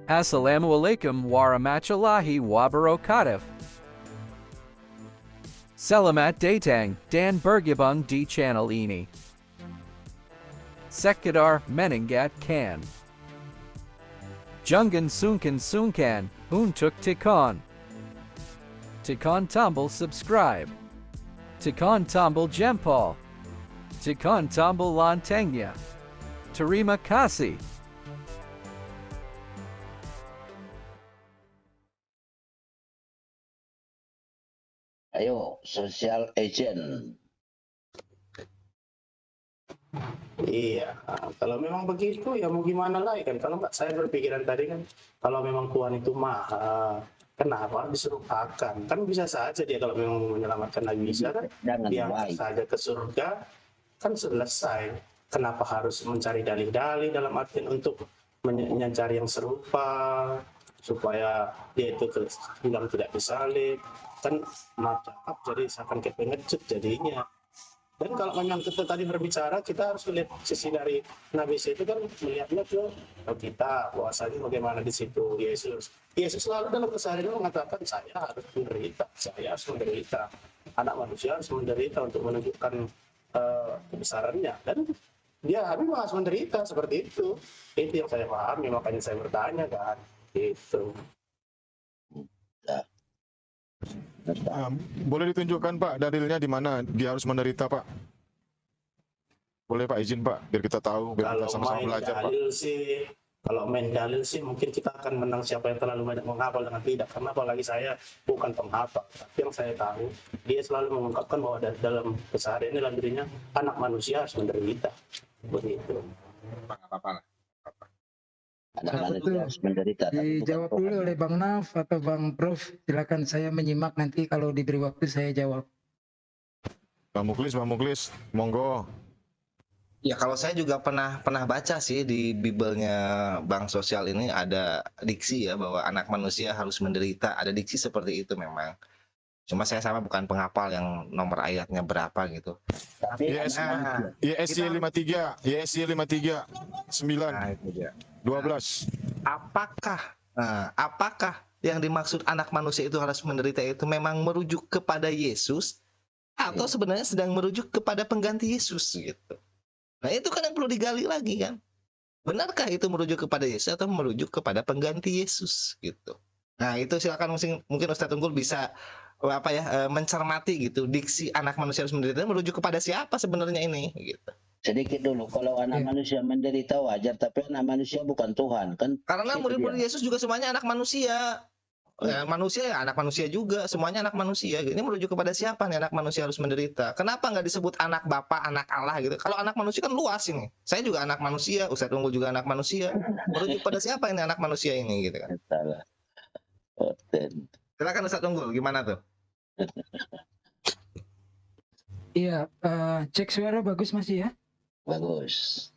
Assalamualaikum warahmatullahi wabarakatuh. Selamat datang dan bergabung di channel ini. Sekedar mengingatkan. Jangan sungkan untuk tekan tombol subscribe. Tekan tombol jempol. Tekan tombol loncengnya. Terima kasih. Ayo, social agent. Iya, kalau memang begitu ya mau gimana lagi kan. Kalau nggak, saya berpikiran tadi kan, kalau memang Tuhan itu maha, kenapa disuruh makan? Kan bisa saja dia kalau memang mau menyelamatkan Nabi Isa kan, Jangan diangkat baik. saja ke surga, kan selesai. Kenapa harus mencari dalih-dalih dalam artian untuk mencari yang serupa, supaya dia itu bilang tidak disalib, kan maaf jadi seakan kayak pengecut jadinya. Dan kalau memang kita tadi berbicara, kita harus melihat sisi dari Nabi Isa itu kan melihatnya ke kita, bahwasanya bagaimana di situ Yesus selalu dalam keseharian mengatakan saya harus menderita, anak manusia harus menderita untuk menunjukkan kebesarannya, dan dia memang harus menderita seperti itu yang saya pahami, makanya saya bertanya kan itu. Boleh ditunjukkan Pak dalilnya di mana dia harus menderita Pak? Boleh Pak, izin Pak, biar kita tahu, biar kita sama-sama belajar Pak. Kalau main dalil sih mungkin kita akan menang siapa yang terlalu banyak menghafal dengan tidak, karena apalagi saya bukan penghafal, tapi yang saya tahu dia selalu mengungkapkan bahwa dalam keseharian dalam dirinya anak manusia harus menderita begitu. Apa-apa lah. Anak manusia harus menderita. Dijawab dulu oleh Bang Naf atau Bang Prof. Silakan, saya menyimak, nanti kalau diberi waktu saya jawab. Bang Muklis, monggo. Ya kalau saya juga pernah baca sih di Bibelnya Bang Sosial ini ada diksi ya bahwa anak manusia harus menderita. Ada diksi seperti itu memang. Cuma saya sama bukan penghafal yang nomor ayatnya berapa gitu. Tapi YSY 53, 9, Nah, itu dia. 12. Apakah yang dimaksud anak manusia itu harus menderita itu memang merujuk kepada Yesus atau sebenarnya sedang merujuk kepada pengganti Yesus gitu. Nah, itu kan yang perlu digali lagi kan. Benarkah itu merujuk kepada Yesus atau merujuk kepada pengganti Yesus gitu. Nah, itu silakan mungkin Ustadz Tunggul bisa mencermati gitu. Diksi anak manusia harus menderita merujuk kepada siapa sebenarnya ini gitu. sedikit dulu, kalau anak manusia menderita wajar, tapi anak manusia bukan Tuhan kan. Karena murid-murid Yesus juga semuanya anak manusia. Manusia ya anak manusia juga, semuanya anak manusia. Ini merujuk kepada siapa nih anak manusia harus menderita? Kenapa nggak disebut anak Bapa, anak Allah gitu? Kalau anak manusia kan luas ini. Saya juga anak manusia, Ustadz Tunggul juga anak manusia. Merujuk pada siapa ini anak manusia ini gitu kan? Salah. Silakan Ustadz Tunggul, gimana tuh? Iya, cek suara bagus masih ya? Bagus.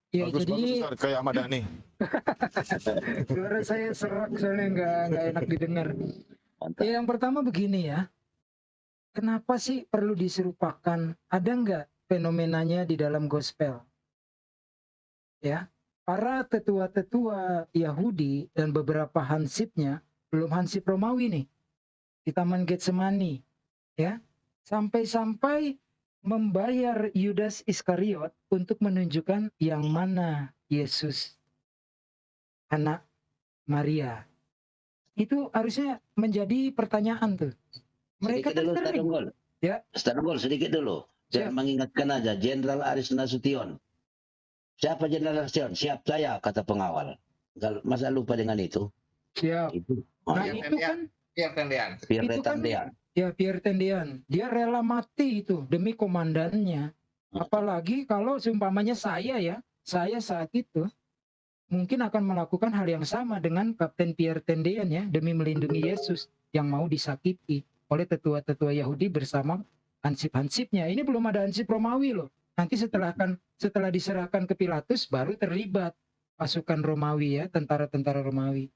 Ya, Bagus, jadi Ustaz, kayak Ahmad Dhani. suara saya serak soalnya nggak enak didengar. Mantap. Ya, yang pertama begini ya, kenapa sih perlu diserupakan? Ada nggak fenomenanya di dalam gospel? Ya, para tetua-tetua Yahudi dan beberapa hansipnya, belum hansip Romawi nih, di Taman Getsemani, ya, sampai-sampai membayar Yudas Iskariot untuk menunjukkan yang mana Yesus, anak Maria. Itu harusnya menjadi pertanyaan tuh. Mereka Sedikit dulu, Ustaz sering. Unggul. Ya. Ustaz Unggul, sedikit dulu. Saya mengingatkan aja, Jenderal Aris Nasution. Siapa Jenderal Nasution? Siap saya, kata pengawal. Masa lupa dengan itu? Siap. Itu. Nah, itu kan Pierre Tendean. Ya, Pierre Tendean. Dia rela mati itu demi komandannya. Apalagi kalau seumpamanya saya saat itu mungkin akan melakukan hal yang sama dengan Kapten Pierre Tendean ya, demi melindungi Yesus yang mau disakiti oleh tetua-tetua Yahudi bersama hansip-hansipnya. Ini belum ada hansip Romawi loh. Nanti setelah diserahkan ke Pilatus baru terlibat pasukan Romawi ya, tentara-tentara Romawi.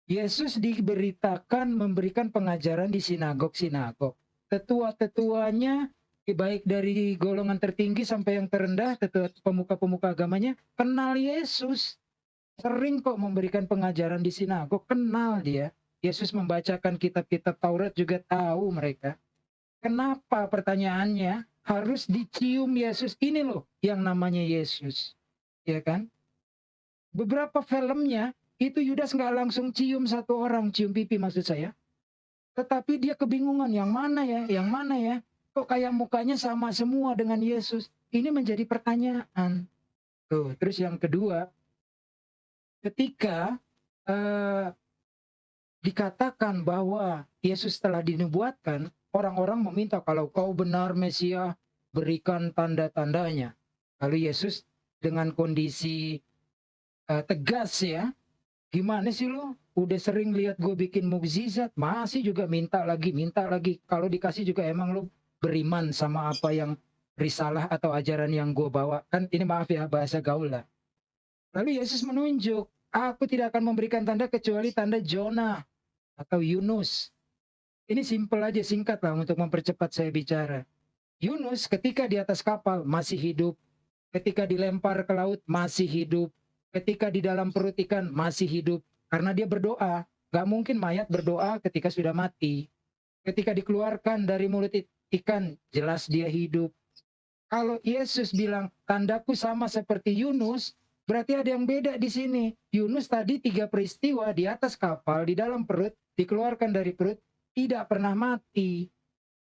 Yesus diberitakan memberikan pengajaran di sinagog-sinagog. Tetua-tetuanya baik dari golongan tertinggi sampai yang terendah, pemuka-pemuka agamanya kenal Yesus. Sering kok memberikan pengajaran di sinagog, kenal dia. Yesus membacakan kitab-kitab Taurat juga tahu mereka. Kenapa pertanyaannya harus dicium Yesus? Ini loh yang namanya Yesus. Ya kan? Beberapa filmnya itu Yudas nggak langsung cium satu orang, cium pipi maksud saya. Tetapi dia kebingungan, yang mana ya, yang mana ya? Kok kayak mukanya sama semua dengan Yesus? Ini menjadi pertanyaan. Tuh, terus yang kedua, ketika dikatakan bahwa Yesus telah dinubuatkan, orang-orang meminta kalau kau benar Mesias, berikan tanda-tandanya. Lalu Yesus dengan kondisi tegas ya, gimana sih lo? Udah sering lihat gue bikin mukjizat, masih juga minta lagi, minta lagi. Kalau dikasih juga emang lo beriman sama apa yang risalah atau ajaran yang gue bawa. Kan ini maaf ya bahasa gaul lah. Lalu Yesus menunjuk, aku tidak akan memberikan tanda kecuali tanda Jonah atau Yunus. Ini simpel aja, singkat lah untuk mempercepat saya bicara. Yunus ketika di atas kapal masih hidup, ketika dilempar ke laut masih hidup, ketika di dalam perut ikan masih hidup, karena dia berdoa. Gak mungkin mayat berdoa ketika sudah mati. Ketika dikeluarkan dari mulut ikan, jelas dia hidup. Kalau Yesus bilang tandaku sama seperti Yunus, berarti ada yang beda di sini. Yunus tadi 3 peristiwa di atas kapal, di dalam perut, dikeluarkan dari perut, tidak pernah mati.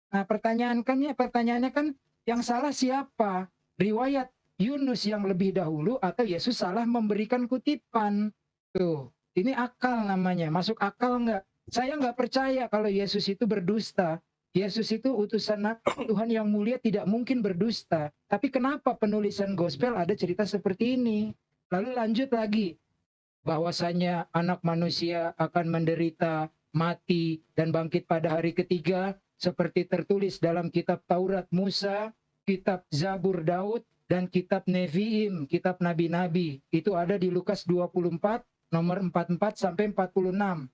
Nah pertanyaannya kan yang salah siapa? Riwayat Yunus yang lebih dahulu atau Yesus salah memberikan kutipan? Tuh, ini akal namanya. Masuk akal nggak? Saya nggak percaya kalau Yesus itu berdusta. Yesus itu utusan Tuhan yang mulia, tidak mungkin berdusta. Tapi kenapa penulisan gospel ada cerita seperti ini? Lalu lanjut lagi, bahwasanya anak manusia akan menderita, mati, dan bangkit pada hari ketiga, seperti tertulis dalam kitab Taurat Musa, kitab Zabur Daud, dan kitab Neviim, kitab nabi-nabi. Itu ada di Lukas 24, nomor 44 sampai 46.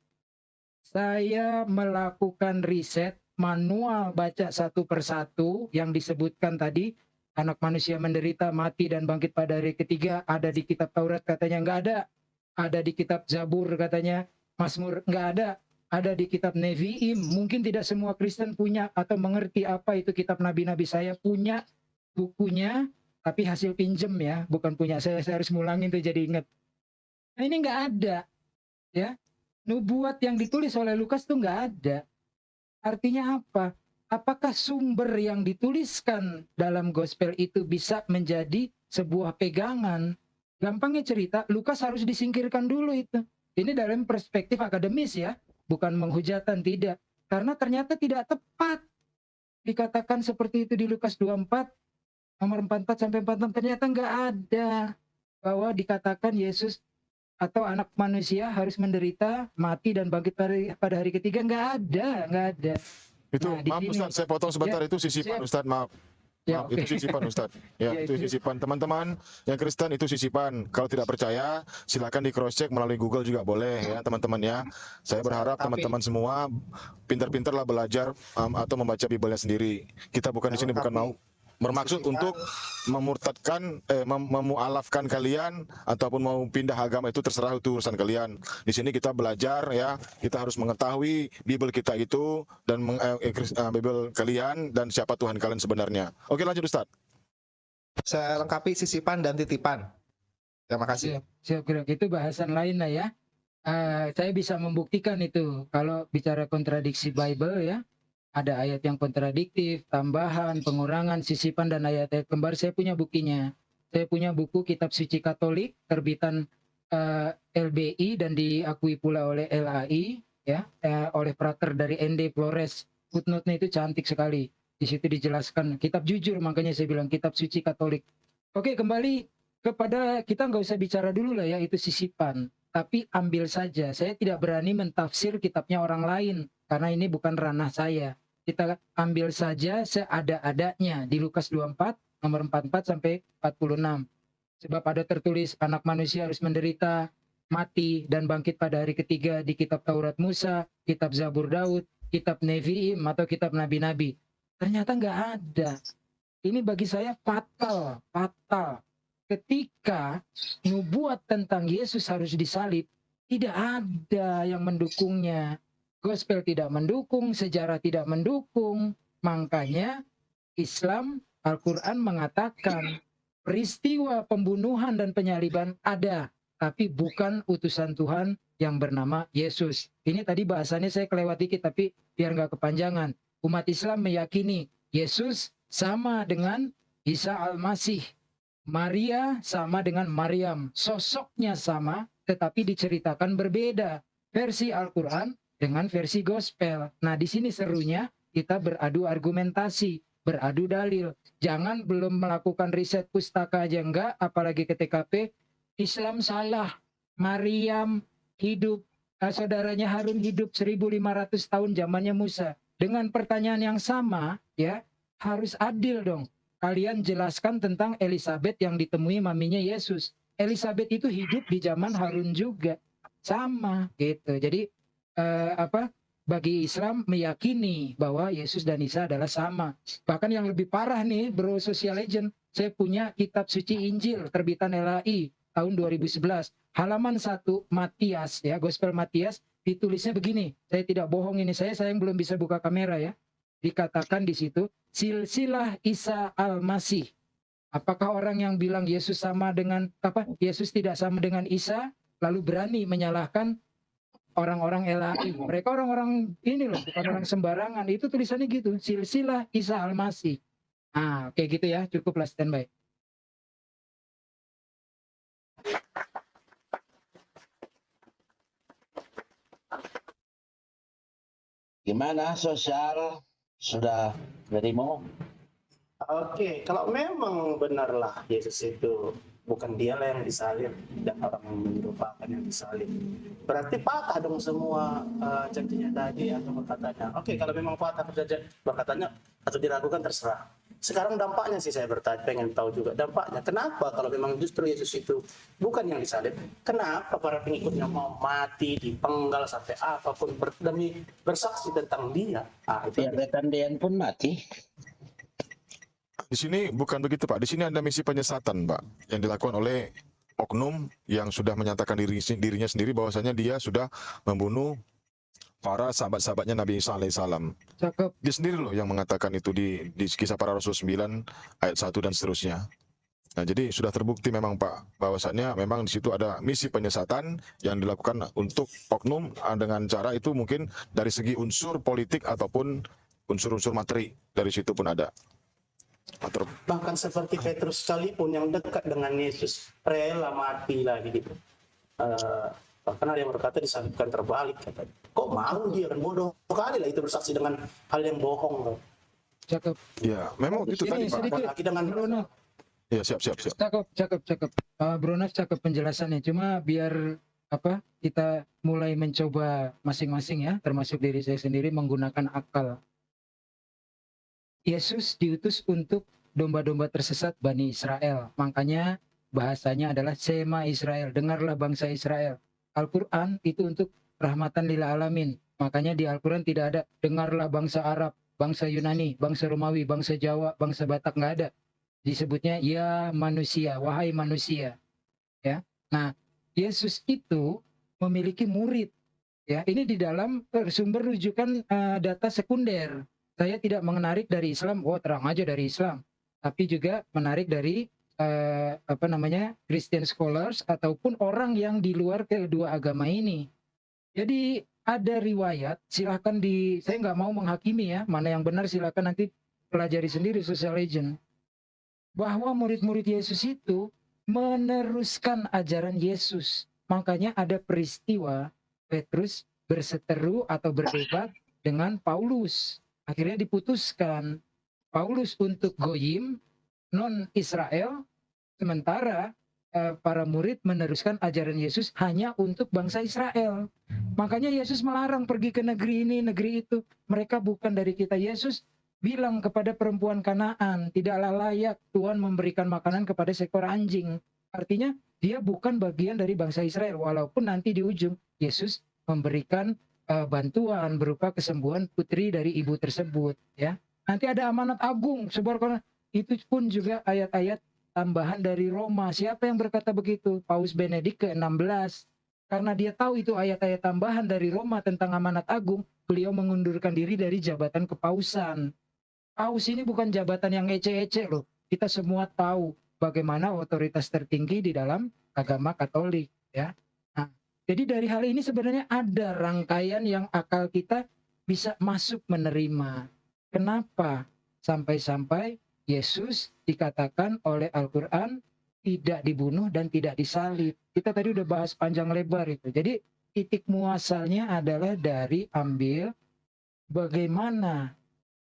Saya melakukan riset, manual baca satu persatu yang disebutkan tadi, anak manusia menderita, mati, dan bangkit pada hari ketiga, ada di kitab Taurat katanya nggak ada. Ada di kitab Zabur katanya, Mazmur nggak ada di kitab Neviim. Mungkin tidak semua Kristen punya atau mengerti apa itu kitab nabi-nabi. Saya punya bukunya, tapi hasil pinjem ya, bukan punya saya harus ngulangin tuh jadi inget. Nah ini nggak ada, ya. Nubuat yang ditulis oleh Lukas tuh nggak ada. Artinya apa? Apakah sumber yang dituliskan dalam gospel itu bisa menjadi sebuah pegangan? Gampangnya cerita, Lukas harus disingkirkan dulu itu. Ini dalam perspektif akademis ya, bukan menghujatan, tidak. Karena ternyata tidak tepat dikatakan seperti itu di Lukas 24, nomor 44 sampai 46, ternyata nggak ada bahwa dikatakan Yesus atau anak manusia harus menderita, mati, dan bangkit pada hari ketiga. Nggak ada. Itu Nah, di maaf sini- Ustadz, saya potong sebentar, Ya, itu sisipan siap. Ustadz, maaf. Ya, Maaf, oke. itu sisipan Ustadz. Ya, Ya, itu itu. sisipan. Teman-teman yang Kristen itu sisipan. Kalau tidak percaya, silakan di cross check melalui Google juga boleh ya, teman-teman ya. Saya berharap Tapi- teman-teman semua pintar-pintarlah belajar atau membaca Bibelnya sendiri. Kita bukan di sini bukan mau bermaksud untuk memurtadkan, memualafkan kalian ataupun mau pindah agama, itu terserah, itu urusan kalian. Di sini kita belajar ya, kita harus mengetahui Bibel kita itu dan Bibel kalian dan siapa Tuhan kalian sebenarnya. Oke, lanjut Ustadz. Saya lengkapi sisipan dan titipan. Terima kasih. Siap, Greg. Itu bahasan lain lah ya. Saya bisa membuktikan itu kalau bicara kontradiksi Bible ya. Ada ayat yang kontradiktif, tambahan, pengurangan, sisipan, dan ayat-ayat kembar. Saya punya bukunya. Saya punya buku Kitab Suci Katolik terbitan LBI dan diakui pula oleh LAI ya, oleh Prater dari ND Flores. Footnote-nya itu cantik sekali. Di situ dijelaskan kitab jujur, makanya saya bilang Kitab Suci Katolik. Oke, kembali kepada, kita nggak usah bicara dulu lah ya, itu sisipan. Tapi ambil saja. Saya tidak berani mentafsir kitabnya orang lain karena ini bukan ranah saya. Kita ambil saja seada-adanya di Lukas 24 nomor 44 sampai 46. Sebab ada tertulis anak manusia harus menderita, mati, dan bangkit pada hari ketiga di kitab Taurat Musa, kitab Zabur Daud, kitab Neviim atau kitab nabi-nabi. Ternyata nggak ada. Ini bagi saya fatal, fatal. Ketika nubuat tentang Yesus harus disalib, tidak ada yang mendukungnya. Gospel tidak mendukung, sejarah tidak mendukung. Makanya Islam, Al-Quran mengatakan peristiwa pembunuhan dan penyaliban ada, tapi bukan utusan Tuhan yang bernama Yesus. Ini tadi bahasannya saya kelewat dikit, tapi biar nggak kepanjangan. Umat Islam meyakini Yesus sama dengan Isa Al-Masih. Maria sama dengan Maryam. Sosoknya sama, tetapi diceritakan berbeda. Versi Al-Quran dengan versi gospel. Nah, di sini serunya kita beradu argumentasi, beradu dalil. Jangan belum melakukan riset pustaka aja enggak, apalagi ke TKP. Islam salah. Maryam hidup, saudaranya Harun hidup 1500 tahun zamannya Musa. Dengan pertanyaan yang sama, ya, harus adil dong. Kalian jelaskan tentang Elizabeth yang ditemui maminya Yesus. Elizabeth itu hidup di zaman Harun juga. Sama gitu. Jadi bagi Islam meyakini bahwa Yesus dan Isa adalah sama. Bahkan yang lebih parah nih, bro social legend, saya punya kitab suci Injil terbitan LAI tahun 2011. Halaman 1 Matias, ya, Gospel Matias, ditulisnya begini. Saya tidak bohong ini, saya yang belum bisa buka kamera ya. Dikatakan di situ, silsilah Isa Al-Masih. Apakah orang yang bilang Yesus sama dengan Yesus tidak sama dengan Isa lalu berani menyalahkan orang-orang LAI? Mereka orang-orang ini loh, bukan orang sembarangan. Itu tulisannya gitu, silsilah Isa Al-Masih. Ah, kayak gitu ya, cukuplah standby. Gimana sosial? Sudah nerimo? Oke, kalau memang benarlah Yesus itu bukan dialah yang disalib dan orang yang menyerupakan yang disalib, berarti patah dong semua janjinya tadi atau perkataannya. Oke, kalau memang patah perkataannya atau diragukan terserah. Sekarang dampaknya sih saya pengen tahu juga dampaknya. Kenapa kalau memang justru Yesus itu bukan yang disalib, kenapa para pengikutnya mau mati, dipenggal sampai apapun demi bersaksi tentang dia? Itu Ya, rekan Dean pun mati. Di sini bukan begitu Pak. Di sini ada misi penyesatan Pak yang dilakukan oleh oknum yang sudah menyatakan dirinya sendiri bahwasanya dia sudah membunuh para sahabat-sahabatnya Nabi Isa alaihissalam. Cakep. Dia sendiri loh yang mengatakan itu di Kisah Para Rasul 9 ayat 1 dan seterusnya. Nah, jadi sudah terbukti memang Pak bahwasanya memang di situ ada misi penyesatan yang dilakukan untuk oknum dengan cara itu mungkin dari segi unsur politik ataupun unsur-unsur materi dari situ pun ada. Bahkan seperti Petrus sekalipun yang dekat dengan Yesus rela mati lagi gitu. Bahkan ada yang berkata disalibkan terbalik. Kok mau dia, kan bodoh sekali lah itu bersaksi dengan hal yang bohong. Cakep. Ya, memang itu tadi Pak. sedikit. Apalagi dengan Bruno. Ya, siap. Cakep. Bruno cakep penjelasannya. Cuma biar kita mulai mencoba masing-masing ya, termasuk diri saya sendiri menggunakan akal. Yesus diutus untuk domba-domba tersesat Bani Israel. Makanya bahasanya adalah Shema Israel. Dengarlah bangsa Israel. Al-Quran itu untuk rahmatan lil alamin. Makanya di Al-Quran tidak ada dengarlah bangsa Arab, bangsa Yunani, bangsa Romawi, bangsa Jawa, bangsa Batak, nggak ada. Disebutnya ya manusia, wahai manusia. Ya. Nah, Yesus itu memiliki murid. Ya, ini di dalam sumber rujukan data sekunder. Saya tidak menarik dari Islam, terang aja dari Islam, tapi juga menarik dari Christian scholars ataupun orang yang di luar kedua agama ini. Jadi ada riwayat, silakan saya nggak mau menghakimi ya, mana yang benar silakan nanti pelajari sendiri social legend, bahwa murid-murid Yesus itu meneruskan ajaran Yesus. Makanya ada peristiwa Petrus berseteru atau berdebat dengan Paulus. Akhirnya diputuskan Paulus untuk goyim non Israel, sementara para murid meneruskan ajaran Yesus hanya untuk bangsa Israel. Makanya Yesus melarang pergi ke negeri ini, negeri itu. Mereka bukan dari kita. Yesus bilang kepada perempuan Kanaan, tidaklah layak Tuhan memberikan makanan kepada seekor anjing. Artinya dia bukan bagian dari bangsa Israel. Walaupun nanti di ujung Yesus memberikan bantuan berupa kesembuhan putri dari ibu tersebut, ya. Nanti ada amanat agung sebuah Itu pun juga ayat-ayat tambahan dari Roma. Siapa yang berkata begitu? Paus Benedik ke-16. Karena dia tahu itu ayat-ayat tambahan dari Roma tentang amanat agung, beliau mengundurkan diri dari jabatan kepausan. Paus ini bukan jabatan yang ece-ece loh. Kita semua tahu bagaimana otoritas tertinggi di dalam agama Katolik, ya. Nah, jadi dari hal ini sebenarnya ada rangkaian yang akal kita bisa masuk menerima. Kenapa? Sampai-sampai Yesus dikatakan oleh Al-Quran tidak dibunuh dan tidak disalib. Kita tadi udah bahas panjang lebar itu. Jadi titik muasalnya adalah dari ambil bagaimana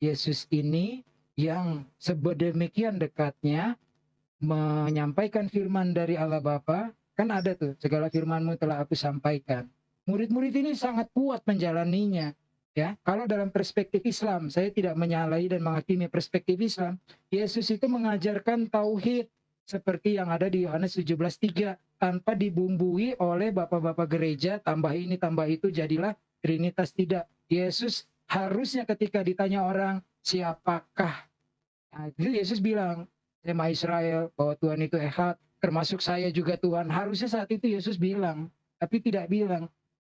Yesus ini yang sedemikian dekatnya menyampaikan firman dari Allah Bapa. Kan ada tuh, segala firman-Mu telah aku sampaikan. Murid-murid ini sangat kuat menjalaninya. Ya, kalau dalam perspektif Islam, saya tidak menyalahi dan menghakimi perspektif Islam. Yesus itu mengajarkan tauhid seperti yang ada di Yohanes 17:3 tanpa dibumbui oleh bapak-bapak gereja, tambah ini tambah itu jadilah Trinitas. Tidak. Yesus harusnya ketika ditanya orang, siapakah? Nah, itu Yesus bilang, Sema Israel, bahwa Tuhan itu echad, termasuk saya juga Tuhan. Harusnya saat itu Yesus bilang, tapi tidak bilang.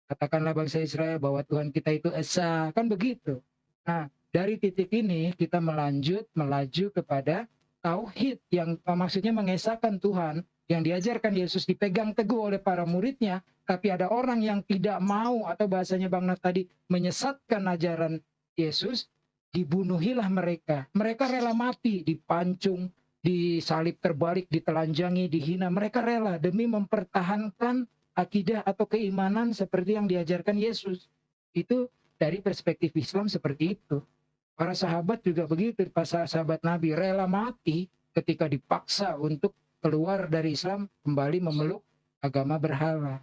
Katakanlah bangsa Israel bahwa Tuhan kita itu esa, kan begitu. Nah, dari titik ini kita melaju kepada tauhid yang maksudnya mengesahkan Tuhan, yang diajarkan Yesus dipegang teguh oleh para muridnya, tapi ada orang yang tidak mau, atau bahasanya Bang Nat tadi, menyesatkan ajaran Yesus, dibunuhilah mereka. Mereka rela mati, dipancung, disalib terbalik, ditelanjangi, dihina. Mereka rela demi mempertahankan akidah atau keimanan seperti yang diajarkan Yesus. Itu dari perspektif Islam seperti itu. Para sahabat juga begitu. Para sahabat Nabi rela mati ketika dipaksa untuk keluar dari Islam, kembali memeluk agama berhala.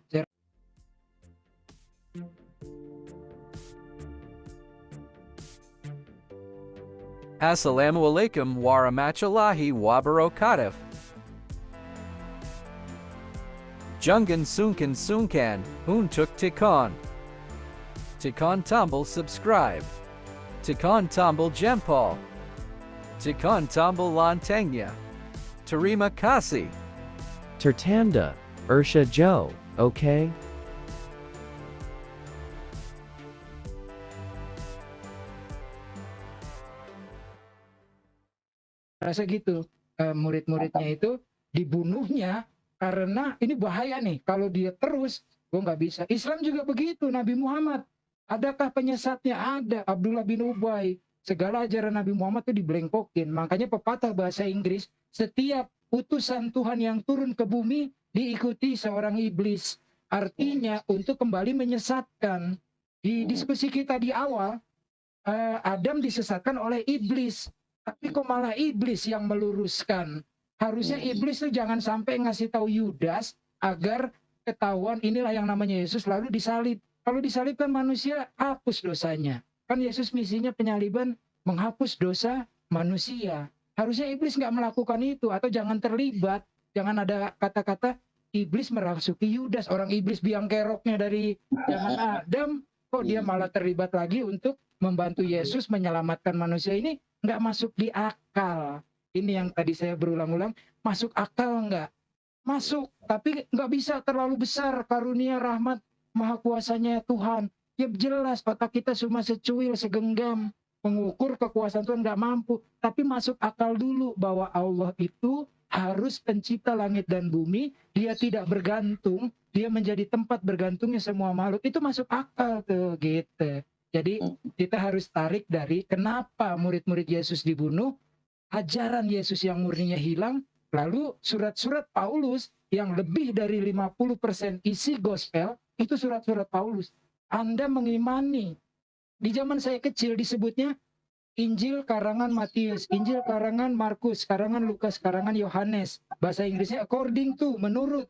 Assalamualaikum warahmatullahi wabarakatuh. Jungan Sunkan Sunkan, Untuk Tikon. Tikon Tumble subscribe. Tikon Tumble Jempol. Tikon Tumble Lantengnya. Terima Kasih. Tertanda, Ursha Joe, okay? Rasa gitu, murid-muridnya itu dibunuhnya karena ini bahaya nih. Kalau dia terus, gue nggak bisa. Islam juga begitu. Nabi Muhammad, adakah penyesatnya? Ada. Abdullah bin Ubay. Segala ajaran Nabi Muhammad itu dibelengkokin. Makanya pepatah bahasa Inggris, setiap utusan Tuhan yang turun ke bumi diikuti seorang iblis. Artinya untuk kembali menyesatkan. Di diskusi kita di awal, Adam disesatkan oleh iblis. Tapi kok malah iblis yang meluruskan. Harusnya iblis tuh jangan sampai ngasih tahu Yudas agar ketahuan inilah yang namanya Yesus lalu disalib. Kalau disalib kan manusia hapus dosanya. Kan Yesus misinya penyaliban menghapus dosa manusia. Harusnya iblis nggak melakukan itu atau jangan terlibat. Jangan ada kata-kata iblis merasuki Yudas. Orang iblis biang keroknya dari zaman Adam, kok dia malah terlibat lagi untuk membantu Yesus menyelamatkan manusia. Ini nggak masuk di akal. Ini yang tadi saya berulang-ulang, masuk akal nggak? Masuk, tapi nggak bisa terlalu besar karunia rahmat maha kuasanya Tuhan. Ya jelas otak kita cuma secuil, segenggam. Mengukur kekuasaan Tuhan nggak mampu. Tapi masuk akal dulu bahwa Allah itu harus pencipta langit dan bumi. Dia tidak bergantung, dia menjadi tempat bergantungnya semua makhluk. Itu masuk akal tuh gitu. Jadi kita harus tarik dari kenapa murid-murid Yesus dibunuh, ajaran Yesus yang murninya hilang, lalu surat-surat Paulus yang lebih dari 50% isi gospel, itu surat-surat Paulus. Anda mengimani. Di zaman saya kecil disebutnya Injil karangan Matius, Injil karangan Markus, karangan Lukas, karangan Yohanes. Bahasa Inggrisnya according to, menurut.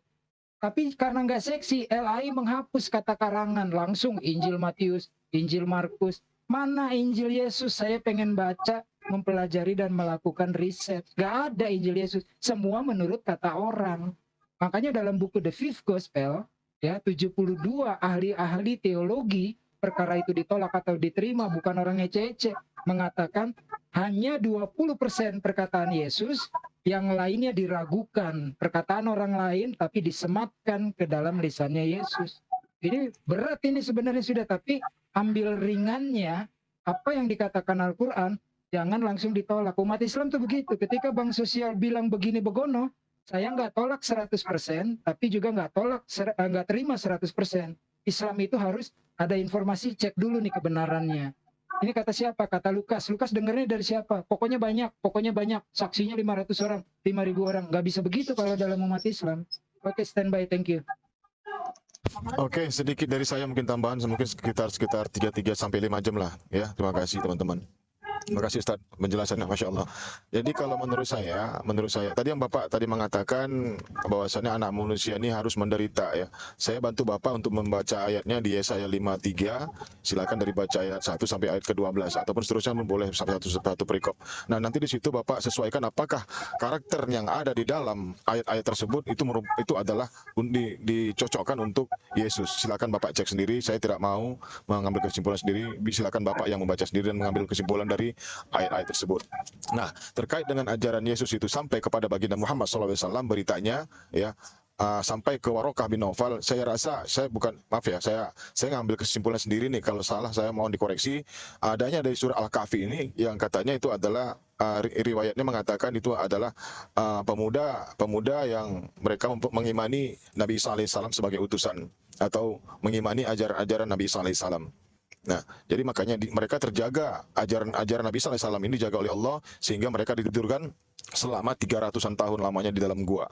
Tapi karena nggak seksi, LAI menghapus kata karangan, langsung Injil Matius, Injil Markus. Mana Injil Yesus? Saya pengen baca, mempelajari dan melakukan riset. Gak ada Injil Yesus. Semua menurut kata orang. Makanya dalam buku The Fifth Gospel, ya 72 ahli-ahli teologi perkara itu ditolak atau diterima, bukan orang ece-ece. Mengatakan hanya 20% perkataan Yesus, yang lainnya diragukan. Perkataan orang lain tapi disematkan ke dalam lisannya Yesus. Jadi berat ini sebenarnya sudah, tapi ambil ringannya apa yang dikatakan Al-Quran, jangan langsung ditolak. Umat Islam tuh begitu, ketika Bang Sosial bilang begini begono, saya nggak tolak 100%, tapi juga nggak terima 100%. Islam itu harus ada informasi, cek dulu nih kebenarannya. Ini kata siapa? Kata Lukas. Lukas dengarnya dari siapa? Pokoknya banyak. Saksinya 500 orang, 5.000 orang. Nggak bisa begitu kalau dalam umat Islam. Oke, standby, thank you. Oke, sedikit dari saya mungkin tambahan mungkin sekitar 3 sampai 5 jam lah ya. Terima kasih teman-teman. Terima kasih Ustaz penjelasannya, Masya Allah. Jadi kalau menurut saya tadi yang Bapak tadi mengatakan bahwasannya anak manusia ini harus menderita ya. Saya bantu Bapak untuk membaca ayatnya di Yesaya 53. Silakan dari baca ayat 1 sampai ayat ke-12 ataupun seterusnya boleh sampai satu perikop. Nah, nanti di situ Bapak sesuaikan apakah karakter yang ada di dalam ayat-ayat tersebut itu adalah dicocokkan untuk Yesus. Silakan Bapak cek sendiri. Saya tidak mau mengambil kesimpulan sendiri. Silakan Bapak yang membaca sendiri dan mengambil kesimpulan dari ayat-ayat tersebut. Nah, terkait dengan ajaran Yesus itu sampai kepada baginda Muhammad SAW beritanya ya, sampai ke Warokah bin Naufal, saya rasa saya ngambil kesimpulan sendiri nih, kalau salah saya mohon dikoreksi. Adanya dari surah Al-Kahfi ini yang katanya itu adalah riwayatnya mengatakan itu adalah pemuda yang mereka mengimani Nabi Isa alaihissalam sebagai utusan atau mengimani ajaran Nabi Isa alaihissalam. Nah, jadi makanya mereka terjaga ajaran Nabi Isa alaihissalam ini dijaga oleh Allah sehingga mereka ditidurkan selama 300-an tahun lamanya di dalam gua.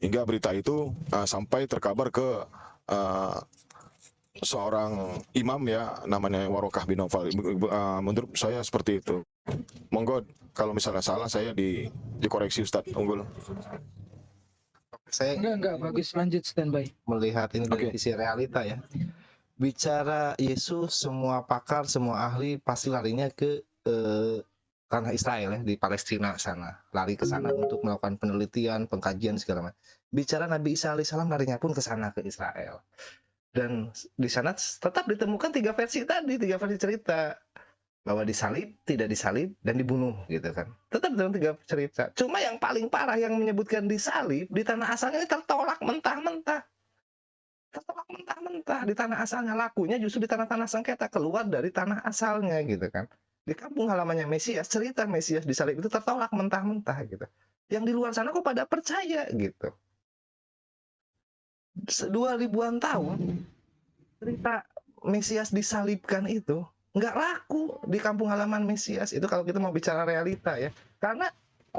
Hingga berita itu sampai terkabar ke seorang imam ya, namanya Warokah bin Naufal. Menurut saya seperti itu. Monggo kalau misalnya salah saya dikoreksi Ustadz Unggul. Saya Enggak, bagus, lanjut standby. melihat ini dari Oke. sisi realita ya. Bicara Yesus, semua pakar, semua ahli pasti larinya ke tanah Israel ya, di Palestina sana. Lari ke sana untuk melakukan penelitian, pengkajian segala macam. Bicara Nabi Isa alaihissalam larinya pun ke sana, ke Israel. Dan di sana tetap ditemukan 3 versi tadi, 3 versi cerita. Bahwa disalib, tidak disalib, dan dibunuh gitu kan. Tetap dalam 3 cerita. Cuma yang paling parah yang menyebutkan disalib, di tanah asalnya ini tertolak mentah-mentah. Tertolak mentah-mentah di tanah asalnya, lakunya justru di tanah-tanah sengketa, keluar dari tanah asalnya gitu kan. Di kampung halamannya Mesias, cerita Mesias disalib itu tertolak mentah-mentah gitu. Yang di luar sana kok pada percaya gitu. 2000-an tahun cerita Mesias disalibkan itu nggak laku di kampung halaman Mesias itu, kalau kita mau bicara realita ya. Karena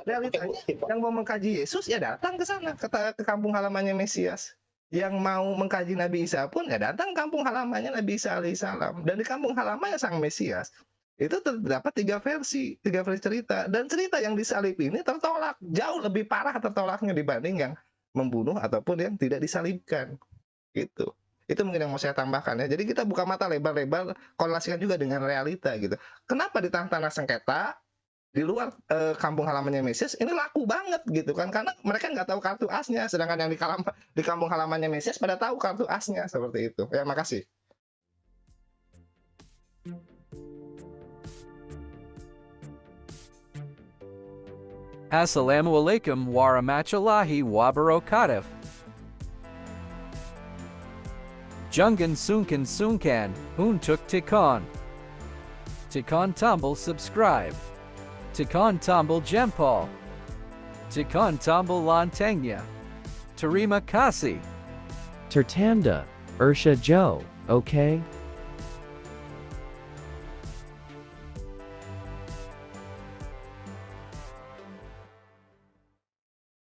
realitanya yang mau mengkaji Yesus ya datang ke sana, ke kampung halamannya Mesias. Yang mau mengkaji Nabi Isa pun ya datang kampung halamannya Nabi Isa alaihissalam. Dan di kampung halamannya sang Mesias itu terdapat 3 versi cerita. Dan cerita yang disalib ini tertolak, jauh lebih parah tertolaknya dibanding yang membunuh ataupun yang tidak disalibkan gitu. Itu mungkin yang mau saya tambahkan ya. Jadi kita buka mata lebar-lebar, korelasikan juga dengan realita gitu. Kenapa di tanah-tanah sengketa di luar kampung halamannya Mesias ini laku banget gitu kan, karena mereka nggak tahu kartu asnya, sedangkan yang di kampung halamannya Mesias pada tahu kartu asnya, seperti itu ya. Makasih. Assalamualaikum warahmatullahi wabarakatuh. Jungan sunkan untuk tikon. Tikon tombol subscribe. Tikon tombol jempol. Tikon tombol lontengnya. Terima kasih. Tertanda, Ursha Joe, okay?